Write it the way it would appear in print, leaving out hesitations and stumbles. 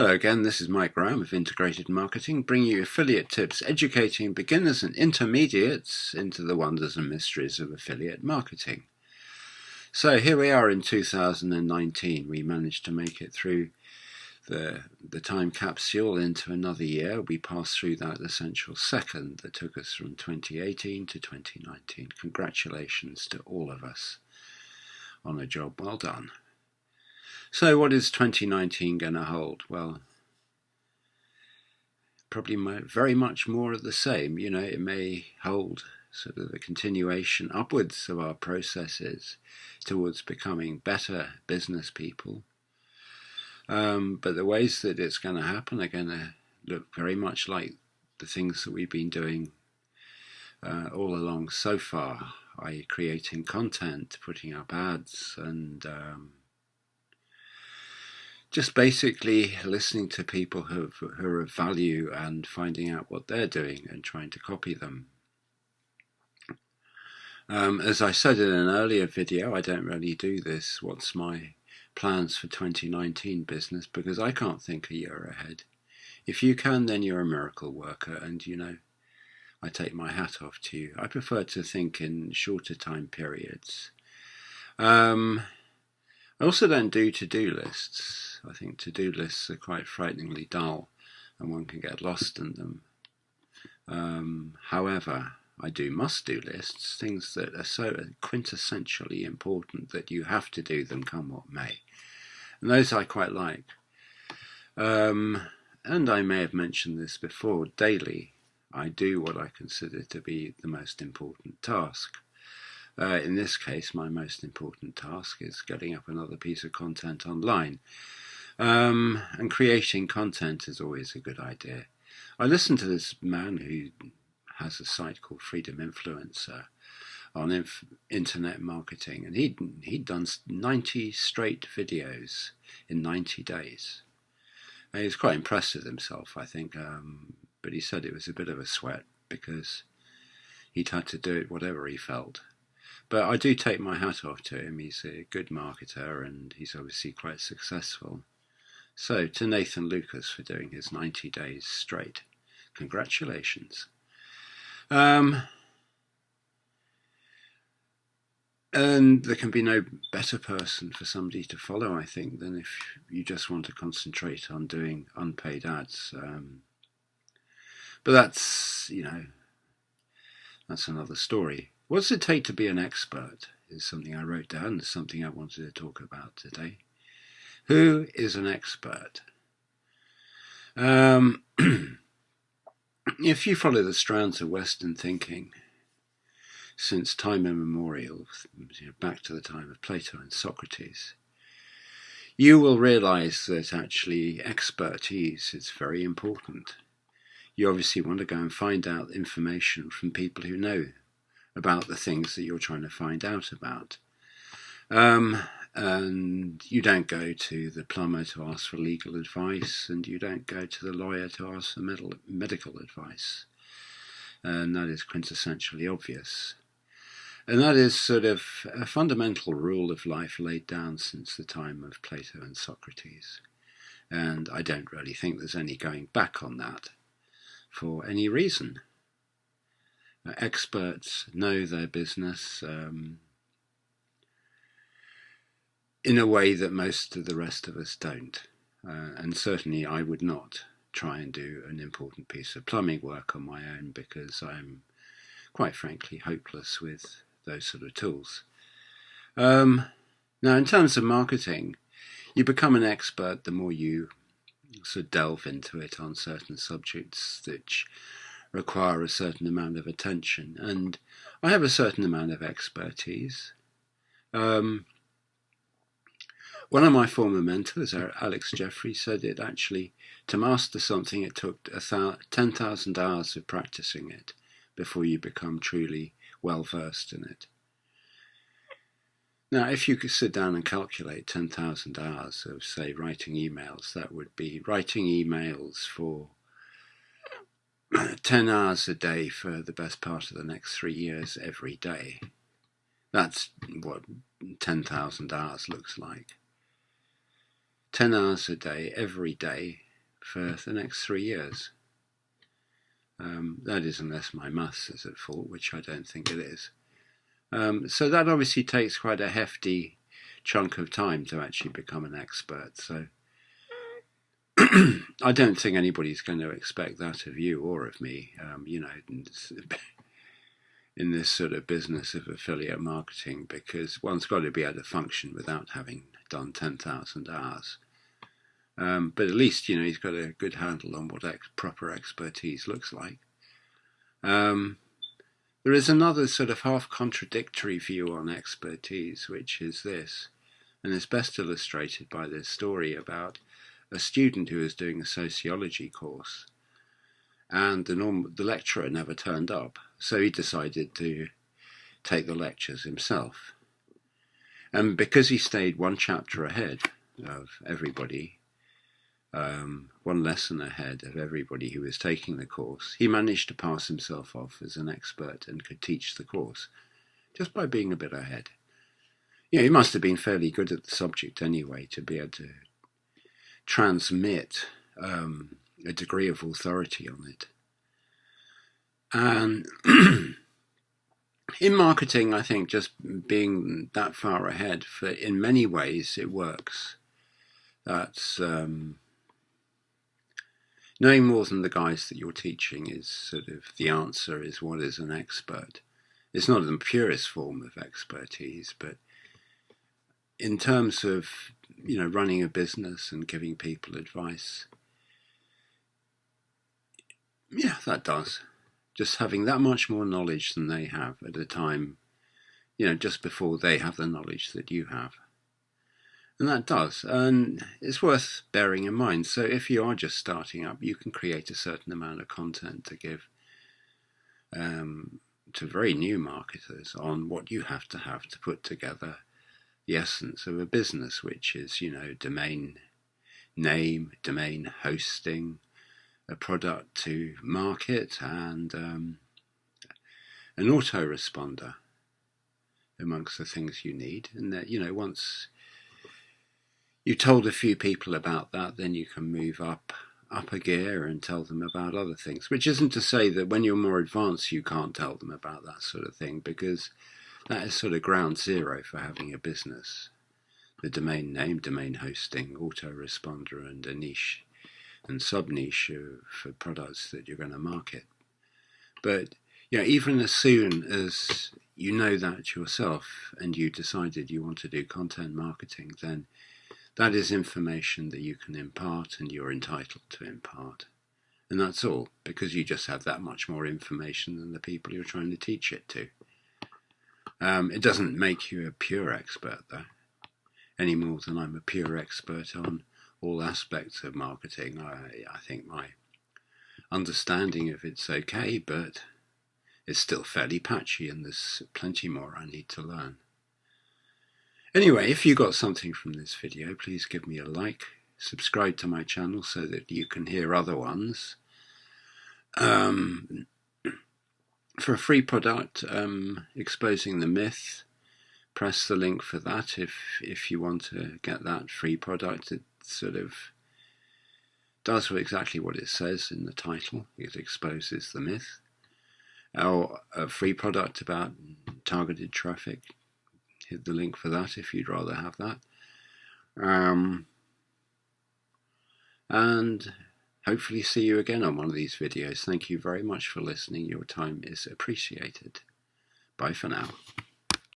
Hello again, this is Mike Graham of Integrated Marketing, bringing you affiliate tips, educating beginners and intermediates into the wonders and mysteries of affiliate marketing. So here we are in 2019. We managed to make it through the time capsule into another year. We passed through that essential second that took us from 2018 to 2019. Congratulations to all of us on a job well done. So what is 2019 going to hold? Well, probably very much more of the same. You know, it may hold sort of a continuation upwards of our processes towards becoming better business people. But the ways that it's going to happen are going to look very much like the things that we've been doing all along so far, i.e. creating content, putting up ads, and just basically listening to people who are of value and finding out what they're doing and trying to copy them. As I said in an earlier video, I don't really do this, what's my plans for 2019 business, because I can't think a year ahead. If you can, then you're a miracle worker, and you know, I take my hat off to you. I prefer to think in shorter time periods. I also don't do to-do lists. I think to-do lists are quite frighteningly dull and one can get lost in them. However, I do must-do lists, things that are so quintessentially important that you have to do them come what may. And those I quite like. And I may have mentioned this before, daily I do what I consider to be the most important task. In this case, my most important task is getting up another piece of content online. And creating content is always a good idea. I listened to this man who has a site called Freedom Influencer on internet marketing, and he'd done 90 straight videos in 90 days. And he was quite impressed with himself, I think, but he said it was a bit of a sweat because he'd had to do it whatever he felt. But I do take my hat off to him. He's a good marketer and he's obviously quite successful. So to Nathan Lucas for doing his 90 days straight. Congratulations. And there can be no better person for somebody to follow, I think, than if you just want to concentrate on doing unpaid ads. But that's, you know, that's another story. What does it take to be an expert is something I wrote down. It's something I wanted to talk about today. Who is an expert? If you follow the strands of Western thinking since time immemorial, back to the time of Plato and Socrates, you will realize that actually expertise is very important. You obviously want to go and find out information from people who know about the things that you're trying to find out about. And you don't go to the plumber to ask for legal advice, and you don't go to the lawyer to ask for medical advice. And that is quintessentially obvious. And that is sort of a fundamental rule of life laid down since the time of Plato and Socrates. And I don't really think there's any going back on that for any reason. Experts know their business in a way that most of the rest of us don't. And certainly I would not try and do an important piece of plumbing work on my own because I'm quite frankly hopeless with those sort of tools. Now, in terms of marketing, you become an expert the more you sort of delve into it on certain subjects which require a certain amount of attention. And I have a certain amount of expertise. One of my former mentors, Alex Jeffrey, said it actually, to master something, it took 10,000 hours of practicing it before you become truly well versed in it. Now, if you could sit down and calculate 10,000 hours of, say, writing emails, that would be writing emails for 10 hours a day for the best part of the next 3 years every day. That's what 10,000 hours looks like. 10 hours a day, every day, for the next 3 years. That is, unless my maths is at fault, which I don't think it is. So that obviously takes quite a hefty chunk of time to actually become an expert. So I don't think anybody's going to expect that of you or of me, in this sort of business of affiliate marketing, because one's got to be able to function without having done 10,000 hours. But at least, he's got a good handle on what proper expertise looks like. There is another sort of half-contradictory view on expertise, which is this, and it's best illustrated by this story about a student who was doing a sociology course, and the lecturer never turned up, so he decided to take the lectures himself. And because he stayed one chapter ahead of everybody, one lesson ahead of everybody who was taking the course, he managed to pass himself off as an expert and could teach the course just by being a bit ahead. He must have been fairly good at the subject anyway to be able to transmit a degree of authority on it. And in marketing, I think just being that far ahead, in many ways it works. That's knowing more than the guys that you're teaching is sort of the answer, is what is an expert. It's not the purest form of expertise, but in terms of running a business and giving people advice, yeah, that does. Just having that much more knowledge than they have at a time, just before they have the knowledge that you have. And that does, and it's worth bearing in mind. So if you are just starting up, you can create a certain amount of content to give to very new marketers on what you have to put together the essence of a business, which is, domain name, domain hosting, a product to market, and an autoresponder amongst the things you need. And that, once you told a few people about that, then you can move up a gear and tell them about other things, which isn't to say that when you're more advanced you can't tell them about that sort of thing, because that is sort of ground zero for having a business. The domain name, domain hosting, autoresponder, and a niche and sub-niche for products that you're going to market. But even as soon as you know that yourself and you decided you want to do content marketing, then that is information that you can impart and you're entitled to impart. And that's all, because you just have that much more information than the people you're trying to teach it to. It doesn't make you a pure expert, though, any more than I'm a pure expert on all aspects of marketing. I think my understanding of it's okay, but it's still fairly patchy and there's plenty more I need to learn. Anyway, if you got something from this video, please give me a like, subscribe to my channel so that you can hear other ones. For a free product, exposing the myth, press the link for that if you want to get that free product. It sort of does exactly what it says in the title. It exposes the myth. Or a free product about targeted traffic, hit the link for that if you'd rather have that. And hopefully see you again on one of these videos. Thank you very much for listening. Your time is appreciated. Bye for now.